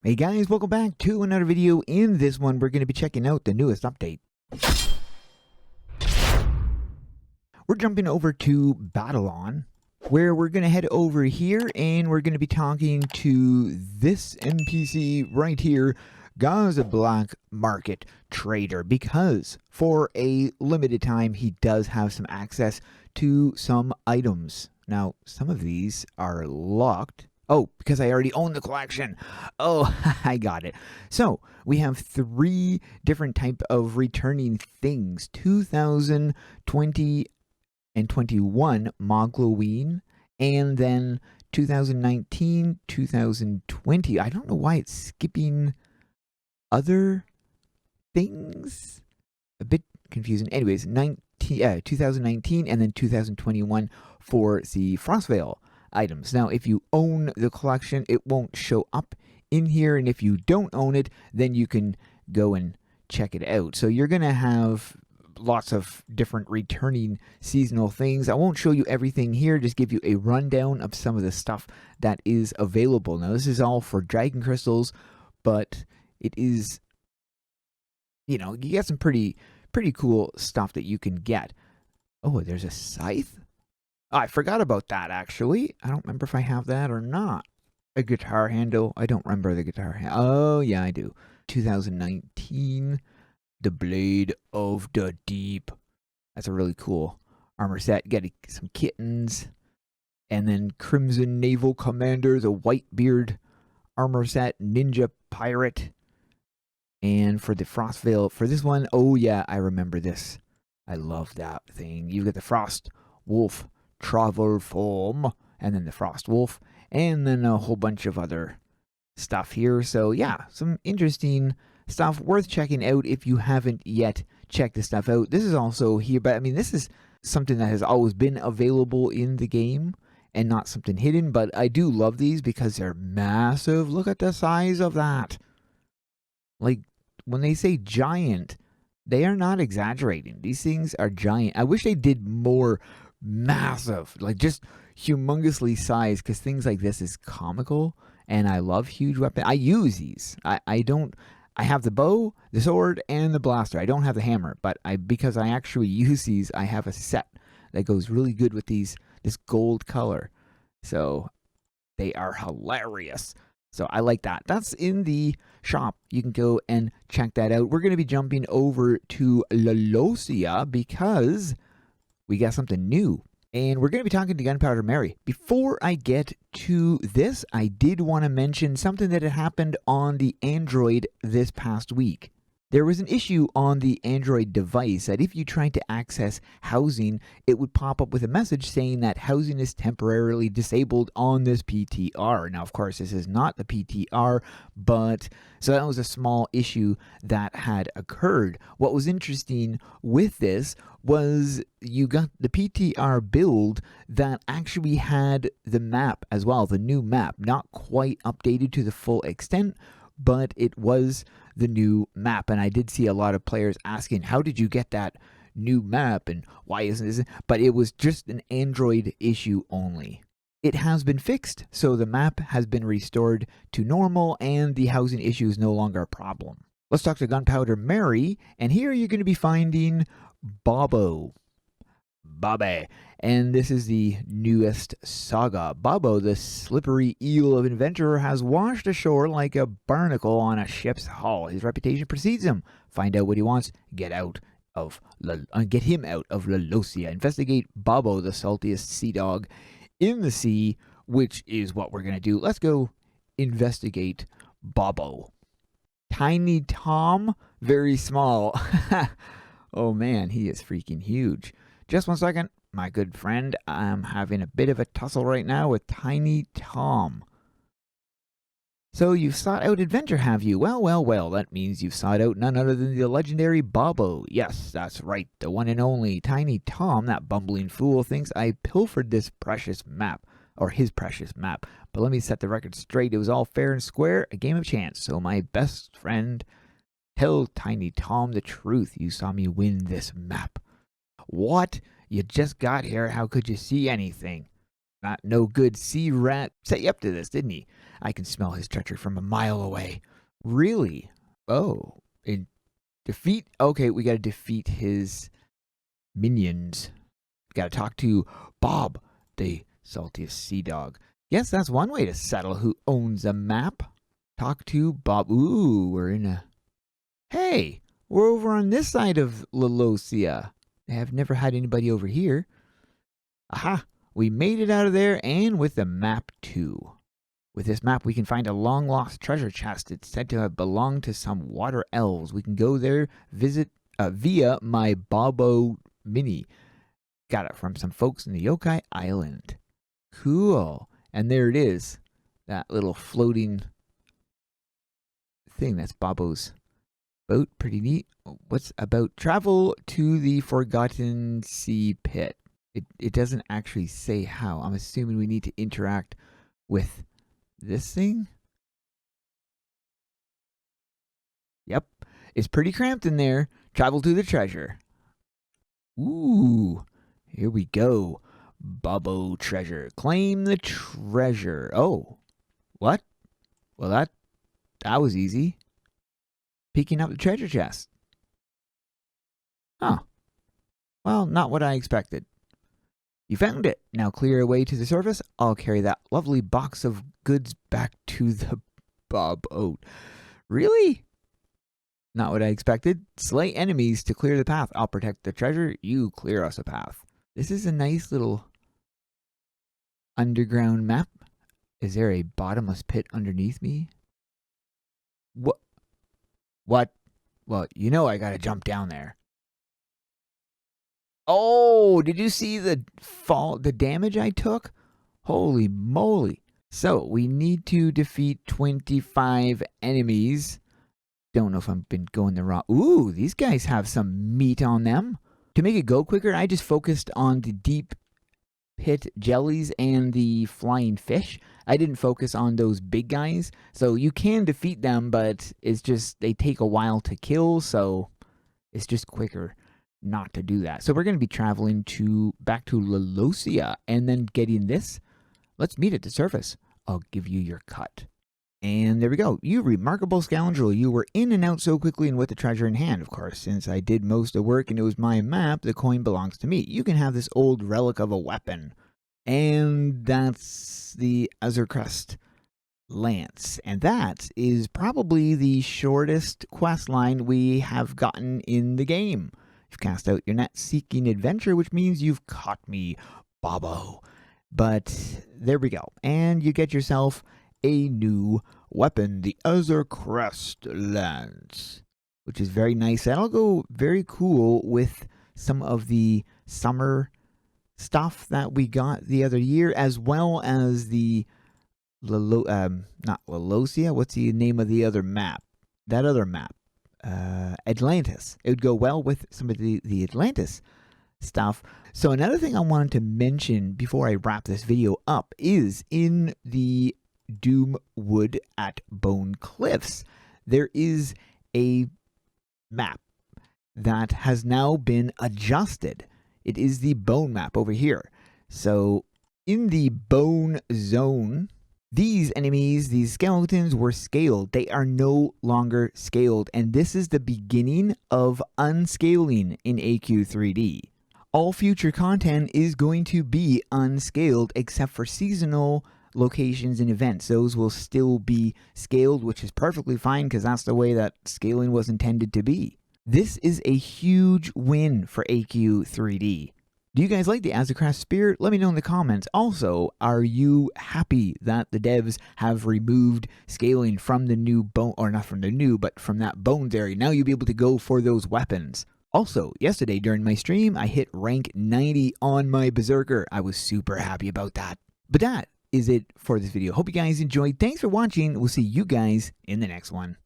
Hey guys, welcome back to another video. In this one, we're going to be checking out the newest update. We're jumping over to Babylon, where we're going to head over here and we're going to be talking to this NPC right here, Gaza Black Market Trader, because for a limited time, he does have some access to some items. Now, some of these are locked. Oh, because I already own the collection. Oh, I got it. So we have 3 different type of returning things. 2020 and 21 Mogloween, and then 2019, 2020. I don't know why it's skipping other things. A bit confusing. Anyways, 2019 and then 2021 for the Frostvale items. Now, if you own the collection, it won't show up in here, and if you don't own it, then you can go and check it out. So you're going to have lots of different returning seasonal things. I won't show you everything here, just give you a rundown of some of the stuff that is available. Now, this is all for dragon crystals, but it is, you get some pretty cool stuff that you can get. Oh, there's a scythe? Oh, I forgot about that, actually. I don't remember if I have that or not. A guitar handle. I don't remember the guitar handle. Oh, yeah, I do. 2019, The Blade of the Deep. That's a really cool armor set. Get some kittens. And then Crimson Naval Commander, the Whitebeard armor set. Ninja Pirate. And for the Frostvale, for this one, oh, yeah, I remember this. I love that thing. You get the Frost Wolf Travel Form, and then the Frost Wolf, and then a whole bunch of other stuff here. So yeah, some interesting stuff worth checking out if you haven't yet checked this stuff out. This is also here, but I mean, this is something that has always been available in the game and not something hidden, but I do love these because they're massive. Look at the size of that. Like, when they say giant, they are not exaggerating. These things are giant. I wish they did more massive, like just humongously sized, because things like this is comical, and I love huge weapons. I use these. I have the bow, the sword, and the blaster. I don't have the hammer, but because I actually use these, I have a set that goes really good with this gold color. So they are hilarious. So I like that. That's in the shop. You can go and check that out. We're going to be jumping over to Lalosia because we got something new, and we're going to be talking to Gunpowder Mary. Before I get to this, I did want to mention something that had happened on the Android this past week. There was an issue on the Android device that if you tried to access housing, it would pop up with a message saying that housing is temporarily disabled on this PTR. Now, of course, this is not the PTR, but so that was a small issue that had occurred. What was interesting with this was you got the PTR build that actually had the map as well, the new map, not quite updated to the full extent, but it was the new map. And I did see a lot of players asking, how did you get that new map and why isn't this? But it was just an Android issue only. It has been fixed, so the map has been restored to normal and the housing issue is no longer a problem. Let's talk to Gunpowder Mary, and here you're going to be finding Bobby. And this is the newest saga. Bobo, the slippery eel of adventurer, has washed ashore like a barnacle on a ship's hull. His reputation precedes him. Find out what he wants. Get him out of Lalosia. Investigate Bobo, the saltiest sea dog in the sea, which is what we're going to do. Let's go investigate Bobo. Tiny Tom, very small. Oh man, he is freaking huge. Just one second, my good friend. I'm having a bit of a tussle right now with Tiny Tom. So you've sought out adventure, have you? Well, that means you've sought out none other than the legendary Bobo. Yes, that's right, the one and only Tiny Tom. That bumbling fool thinks I pilfered this precious map, or his precious map. But let me set the record straight. It was all fair and square, a game of chance. So my best friend, tell Tiny Tom the truth. You saw me win this map. What? You just got here. How could you see anything? Not no good sea rat set you up to this, didn't he? I can smell his treachery from a mile away. Really? Oh, in defeat? Okay, we gotta defeat his minions. Gotta talk to Bob, the saltiest sea dog. Yes, that's one way to settle who owns a map. Talk to Bob. Ooh, we're in a... Hey, we're over on this side of Lalosia. I have never had anybody over here. Aha, we made it out of there, and with the map too. With this map, we can find a long-lost treasure chest. It's said to have belonged to some water elves. We can go there, visit via my Bobo Mini. Got it from some folks in the Yokai Island. Cool. And there it is. That little floating thing. That's Bobo's boat. Pretty neat. What's about travel to the Forgotten Sea Pit? It doesn't actually say how. I'm assuming we need to interact with this thing. Yep. It's pretty cramped in there. Travel to the treasure. Ooh. Here we go. Bobo treasure. Claim the treasure. Oh. What? Well, that was easy. Picking up the treasure chest. Huh. Well, not what I expected. You found it. Now clear away to the surface. I'll carry that lovely box of goods back to the boat. Really? Not what I expected. Slay enemies to clear the path. I'll protect the treasure. You clear us a path. This is a nice little underground map. Is there a bottomless pit underneath me? What? Well, you know I gotta jump down there. Oh, did you see the damage I took? Holy moly. So, we need to defeat 25 enemies. Don't know if I've been going the wrong... Ooh, these guys have some meat on them. To make it go quicker, I just focused on the deep pit jellies and the flying fish. I didn't focus on those big guys. So, you can defeat them, but it's just... They take a while to kill, so it's just quicker not to do that. So we're going to be traveling back to Lalosia and then getting this. Let's meet at the surface. I'll give you your cut. And there we go. You remarkable scoundrel. You were in and out so quickly and with the treasure in hand, of course. Since I did most of the work and it was my map, the coin belongs to me. You can have this old relic of a weapon. And that's the AzureCrest Lance. And that is probably the shortest quest line we have gotten in the game. You've cast out your net seeking adventure, which means you've caught me, Bobo. But there we go. And you get yourself a new weapon, the AzureCrest Lance, which is very nice. That'll go very cool with some of the summer stuff that we got the other year, as well as the not Lalosia. What's the name of the other map? That other map. Atlantis. It would go well with some of the Atlantis stuff. So another thing I wanted to mention before I wrap this video up is in the Doom Wood at Bone Cliffs, there is a map that has now been adjusted. It is the bone map over here. So in the bone zone, these enemies, these skeletons, were scaled. They are no longer scaled. And this is the beginning of unscaling in AQ3D. All future content is going to be unscaled except for seasonal locations and events. Those will still be scaled, which is perfectly fine because that's the way that scaling was intended to be. This is a huge win for AQ3D. Do you guys like the AzureCrest spirit? Let me know in the comments. Also, are you happy that the devs have removed scaling from the new bone, or not from the new, but from that bones area? Now you'll be able to go for those weapons. Also, yesterday during my stream, I hit rank 90 on my Berserker. I was super happy about that. But that is it for this video. Hope you guys enjoyed. Thanks for watching. We'll see you guys in the next one.